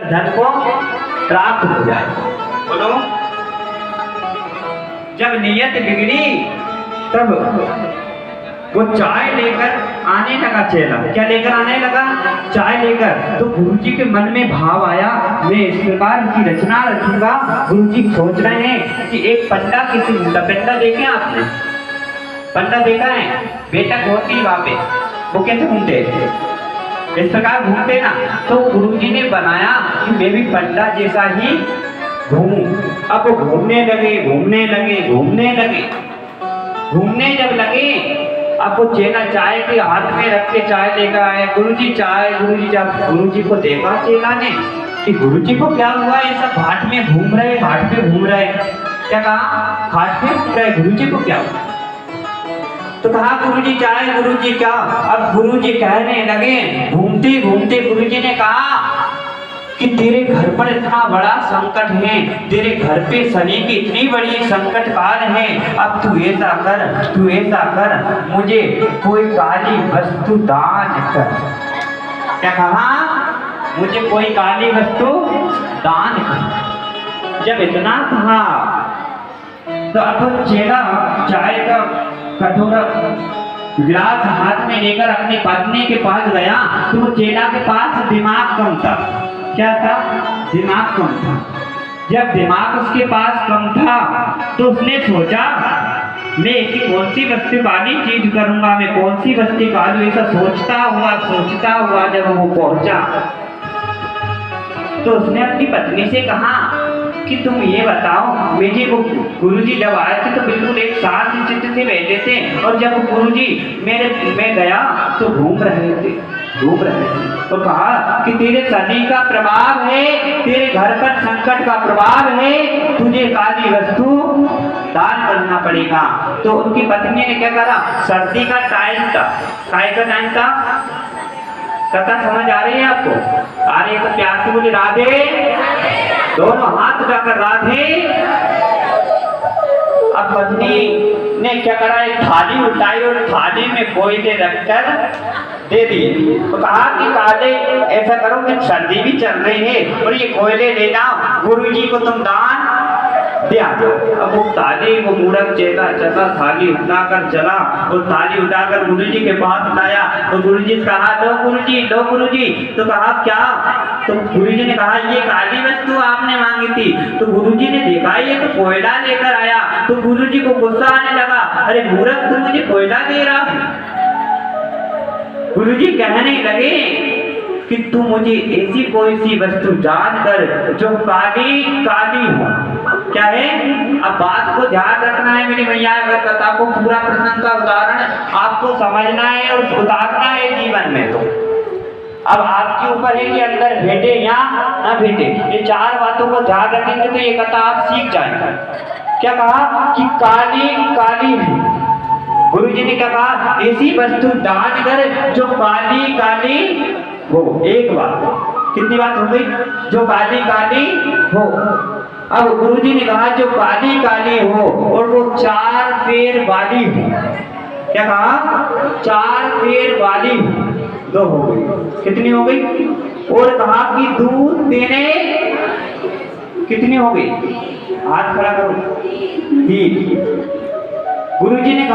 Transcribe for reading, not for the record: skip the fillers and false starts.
धन को प्राप्त हो जाए। बोलो। जब नियत बिगड़ी तब वो चाय लेकर आने लगा चेला। क्या लेकर आने लगा? चाय लेकर। तो गुरुजी के मन में भाव आया, मैं इस प्रकार की रचना रचूंगा। गुरुजी सोच रहे हैं कि एक पंडा किसी पंडा देखे आपने? पंडा देखा है? बेटा घूमती वहां पे, वो कैसे घूमते? इस प्रकार घूमते ना। तो गुरुजी ने बनाया कि मैं भी पंडा जैसा ही घूमूं। अब वो घूमने लगे घूमने लगे घूमने लगे। घूमने जब लगे, अब वो चेला चाय के हाथ में रख के चाय लेकर आए। गुरुजी चाय, गुरुजी। जब गुरुजी को देखा चेला ने कि गुरुजी को क्या हुआ, ये सब घाट में घूम रहे, घाट पे घूम रहे। क्या कहा? घाट पे घूम रहे, गुरुजी को क्या हुआ? तो कहा गुरुजी चाय, गुरुजी क्या? अब गुरुजी कहने लगे घूमते घूमते, गुरुजी ने कहा कि तेरे घर पर इतना बड़ा संकट है, तेरे घर पे शनि की इतनी बड़ी संकट काल है। अब तू ऐसा कर, मुझे कोई काली वस्तु दान कर। क्या कहा? मुझे कोई काली वस्तु दान कर। जब इतना कहा तो अब चेला चाय का कटोरा गिलास हाथ में लेकर अपनी पत्नी के पास गया। तो वो चेला के पास दिमाग कम था। क्या था? दिमाग कम था। जब दिमाग उसके पास कम था तो उसने सोचा मैं ऐसी कौन सी वस्तु वाली चीज करूंगा, मैं कौन सी वस्तु वाली। ऐसा सोचता हुआ जब वो पहुंचा तो उसने अपनी पत्नी से कहा कि तुम ये बताओ, मुझे वो गुरुजी जब आए थे तो बिल्कुल एक साथ चित्त से बैठे थे, और जब गुरुजी मैं गया तो घूम रहे थे। तो कहा कि तेरे शनि का प्रभाव है, तेरे घर पर संकट का प्रभाव है, तुझे काली वस्तु दान करना पड़ेगा। तो उनकी पत्नी ने क्या करा? सर्दी का टाइम था, काय का टाइम था, कथा समझ आ रही है आपको? आ रही है तो प्यार से बोले राधे। दोनों हाथ उठाकर राधे। अब पत्नी ने क्या करा? एक थाली उठाई और थाली में कोयले रखकर दे दी। तो कहा कि काले ऐसा करो कि सर्दी भी चल रही है और ये कोयले ले जाओ, गुरुजी को तुम दान दे आओ। अब वो थाली, वो मूढ़क चेला चला, थाली उठाकर चला और थाली उठाकर गुरुजी के पास लाया। तो गुरुजी से कहा लो गुरुजी। तो कहा क्या? तो गुरुजी ने कहा ये काली वस्तु आपने मांगी थी। तो गुरुजी ने देखा ये तो कोयला लेकर आया। तो गुरुजी को गुस्सा आने लगा, अरे मूर्ख तू मुझे कोयला दे रहा। गुरुजी कहने लगे कि तू मुझे ऐसी कोई सी वस्तु दान कर जो काली हो। क्या है? अब बात को ध्यान रखना है मेरी भैया, अगर कथा को पूरा प्रसंग का उदाहरण आपको समझना है और उतारना है जीवन में, तो अब आपके ऊपर है कि अंदर भेटे या ना भेटे। ये चार बातों को ध्यान रखेंगे तो ये कथा आप सीख जाएंगे। क्या कहा कि काली है। गुरुजी ने क्या कहा? ऐसी वस्तु दान कर जो काली हो। एक बात, कितनी बात हो गई? जो काली हो। अब गुरुजी ने कहा जो काली हो और वो 4 पैर वाली हो। क्या कहा? 4 पैर वाली हो। 2 हो गई। कितनी हो गई? और कहा कि दूध देने कितनी हो गई? हाथ खड़ा करो। 3। गुरुजी ने कहा